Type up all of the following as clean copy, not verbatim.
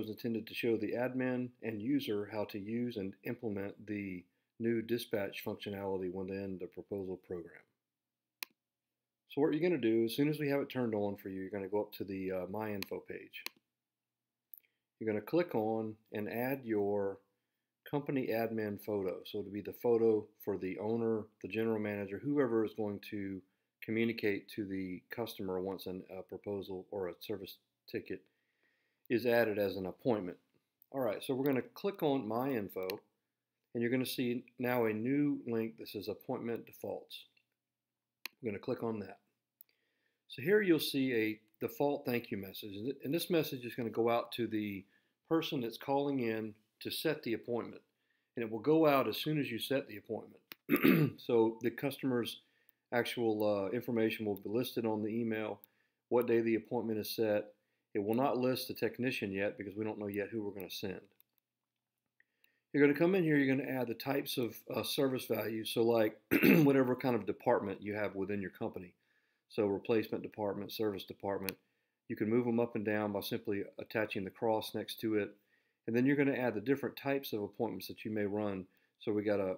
is intended to show the admin and user how to use and implement the new dispatch functionality within the proposal program. So what you're going to do, as soon as we have it turned on for you, you're going to go up to the My Info page. You're going to click on and add your company admin photo. So it'll be the photo for the owner, the general manager, whoever is going to communicate to the customer once a proposal or a service ticket is added as an appointment. All right, so we're going to click on My Info, and you're going to see now a new link that says Appointment Defaults. I'm going to click on that. So here you'll see a default thank you message, and this message is going to go out to the person that's calling in to set the appointment, and it will go out as soon as you set the appointment. So the customer's actual information will be listed on the email, what day the appointment is set. It will not list the technician yet because we don't know yet who we're going to send. You're going to come in here, you're going to add the types of service values, so like whatever kind of department you have within your company. So replacement department, service department, you can move them up and down by simply attaching the cross next to it. And then you're going to add the different types of appointments that you may run. So we got a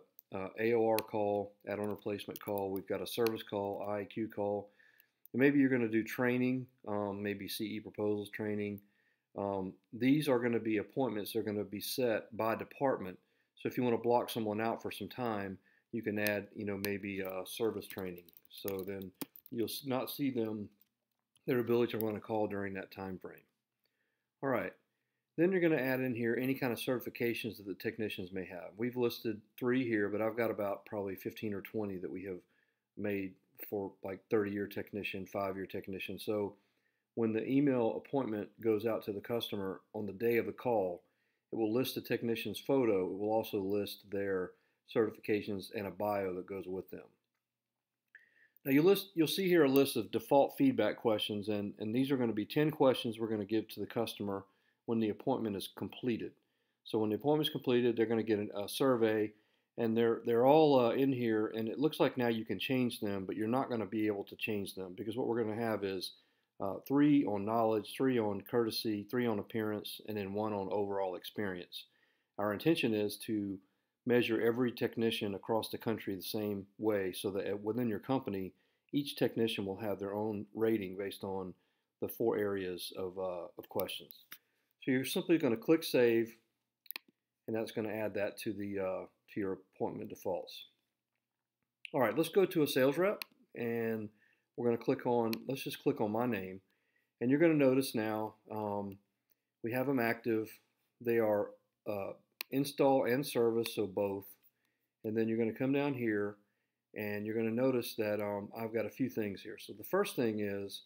AOR call, add-on replacement call, we've got a service call, IAQ call. And maybe you're going to do training, maybe CE proposals training. These are going to be appointments that are going to be set by department. So if you want to block someone out for some time, you can add, maybe service training. So then you'll not see their ability to run a call during that time frame. All right. Then you're going to add in here any kind of certifications that the technicians may have. We've listed 3 here, but I've got about probably 15 or 20 that we have made for like 30-year technician, 5-year technician. So when the email appointment goes out to the customer on the day of the call, it will list the technician's photo. It will also list their certifications and a bio that goes with them. Now you'll see here a list of default feedback questions, and these are going to be 10 questions we're going to give to the customer when the appointment is completed. So when the appointment is completed, they're going to get a survey, and they're all in here, and it looks like now you can change them, but you're not going to be able to change them because what we're going to have is 3 on knowledge, 3 on courtesy, 3 on appearance, and then 1 on overall experience. Our intention is to measure every technician across the country the same way so that within your company, each technician will have their own rating based on the 4 areas of questions. So you're simply going to click Save, and that's going to add that to your appointment defaults. All right, let's go to a sales rep, and we're going to click on, let's just click on my name, and you're going to notice now we have them active. They are install and service, so both. And then you're going to come down here, and you're going to notice that I've got a few things here. So the first thing is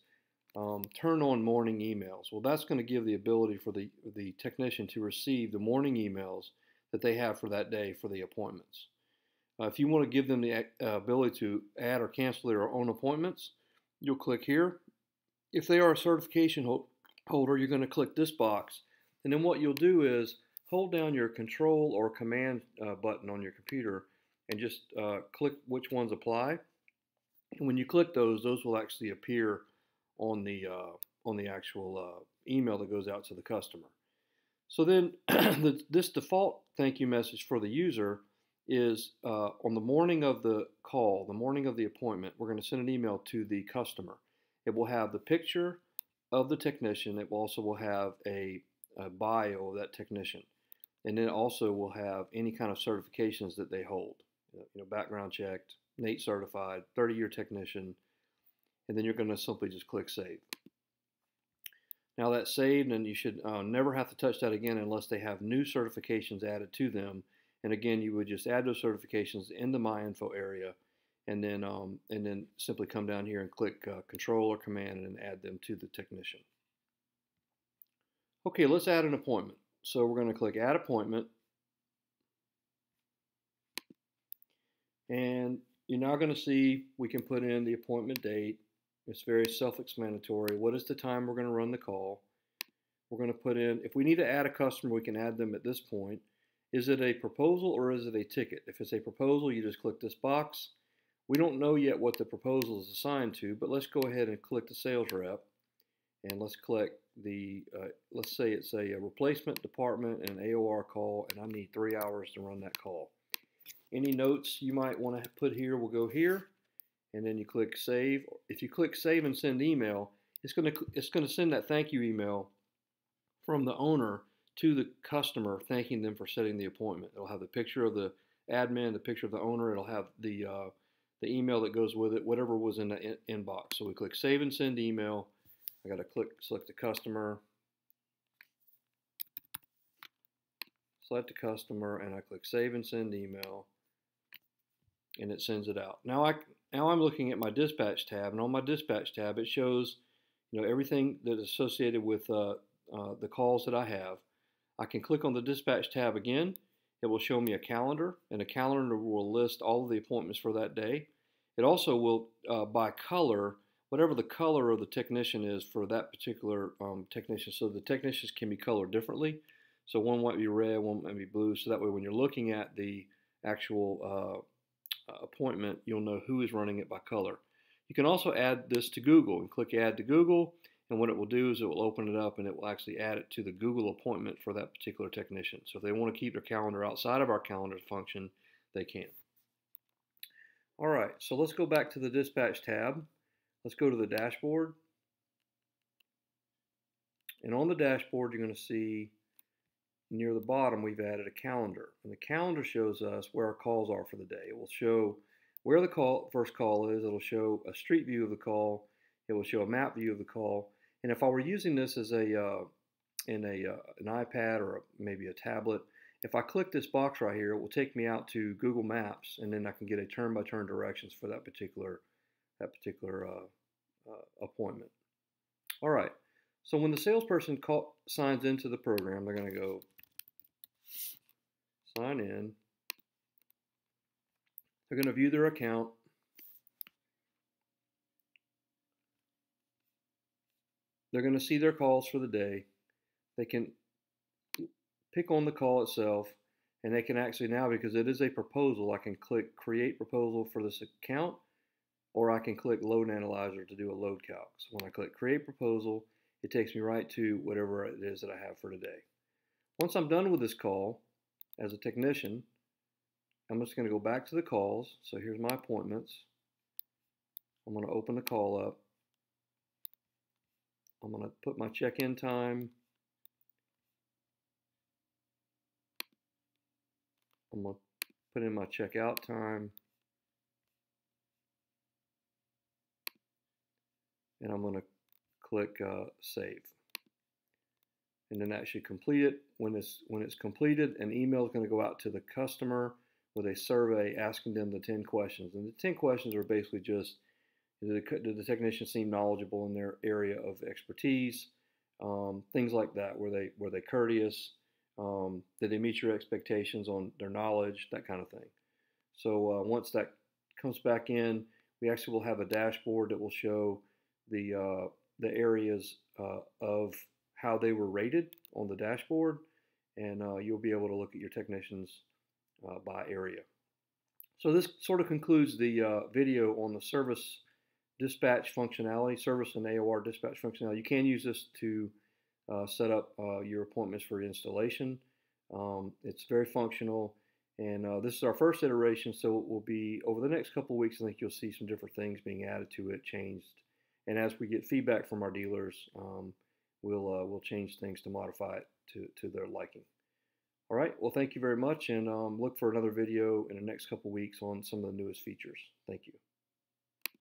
turn on morning emails. Well, that's going to give the ability for the technician to receive the morning emails that they have for that day for the appointments. If you want to give them the ability to add or cancel their own appointments, you'll click here. If they are a certification holder, you're going to click this box. And then what you'll do is hold down your control or command button on your computer and just click which ones apply. And when you click those will actually appear on the actual email that goes out to the customer. So then this default thank you message for the user is on the morning of the call, the morning of the appointment, we're going to send an email to the customer. It will have the picture of the technician. It also will have a bio of that technician. And then also will have any kind of certifications that they hold. Background checked, NATE certified, 30-year technician, and then you're going to simply just click Save. Now that's saved, and you should never have to touch that again unless they have new certifications added to them. And again, you would just add those certifications in the My Info area, and then simply come down here and click Control or Command and add them to the technician. Okay, let's add an appointment. So we're going to click Add Appointment, and you're now going to see we can put in the appointment date. It's very self-explanatory. What is the time we're going to run the call? We're going to put in, if we need to add a customer, we can add them at this point. Is it a proposal or is it a ticket? If it's a proposal, you just click this box. We don't know yet what the proposal is assigned to, but let's go ahead and click the sales rep, and let's click let's say it's a replacement department and an AOR call, and I need 3 hours to run that call. Any notes you might want to put here will go here, and then you click save. If you click save and send email, it's going to send that thank you email from the owner to the customer, thanking them for setting the appointment. It'll have the picture of the admin, the picture of the owner. It'll have the email that goes with it, whatever was in the inbox. So we click save and send email. I got to select the customer, and I click save and send email, and it sends it out. Now I'm looking at my dispatch tab, and on my dispatch tab it shows, everything that is associated with the calls that I have. I can click on the dispatch tab again. It will show me a calendar, and a calendar will list all of the appointments for that day. It also will, by color, whatever the color of the technician is for that particular technician. So the technicians can be colored differently. So one might be red, one might be blue. So that way when you're looking at the actual appointment, you'll know who is running it by color. You can also add this to Google and click add to Google. And what it will do is it will open it up and it will actually add it to the Google appointment for that particular technician. So if they want to keep their calendar outside of our calendar function, they can. All right, so let's go back to the dispatch tab. Let's go to the dashboard. And on the dashboard, you're going to see near the bottom, we've added a calendar. And the calendar shows us where our calls are for the day. It will show where the first call is. It'll show a street view of the call. It will show a map view of the call. And if I were using this as an iPad or maybe a tablet, if I click this box right here, it will take me out to Google Maps, and then I can get a turn-by-turn directions for that particular appointment. All right. So when the salesperson signs into the program, they're going to go sign in. They're going to view their account. They're going to see their calls for the day. They can pick on the call itself, and they can actually now, because it is a proposal, I can click create proposal for this account, or I can click load analyzer to do a load calc. So when I click create proposal, it takes me right to whatever it is that I have for today. Once I'm done with this call, as a technician, I'm just going to go back to the calls. So here's my appointments. I'm going to open the call up. I'm going to put my check-in time. I'm going to put in my checkout time. And I'm going to click save. And then that should complete it. When it's completed, an email is going to go out to the customer with a survey asking them the 10 questions. And the 10 questions are basically just, did the technician seem knowledgeable in their area of expertise? Things like that. Were they courteous? Did they meet your expectations on their knowledge? That kind of thing. So once that comes back in, we actually will have a dashboard that will show the areas of how they were rated on the dashboard, and you'll be able to look at your technicians by area. So this sort of concludes the video on the service dispatch functionality, service and AOR dispatch functionality. You can use this to set up your appointments for installation. It's very functional, and this is our first iteration, so it will be over the next couple of weeks. I think you'll see some different things being added to it, changed, and as we get feedback from our dealers, we'll change things to modify it to their liking. All right, well, thank you very much, and look for another video in the next couple of weeks on some of the newest features. Thank you.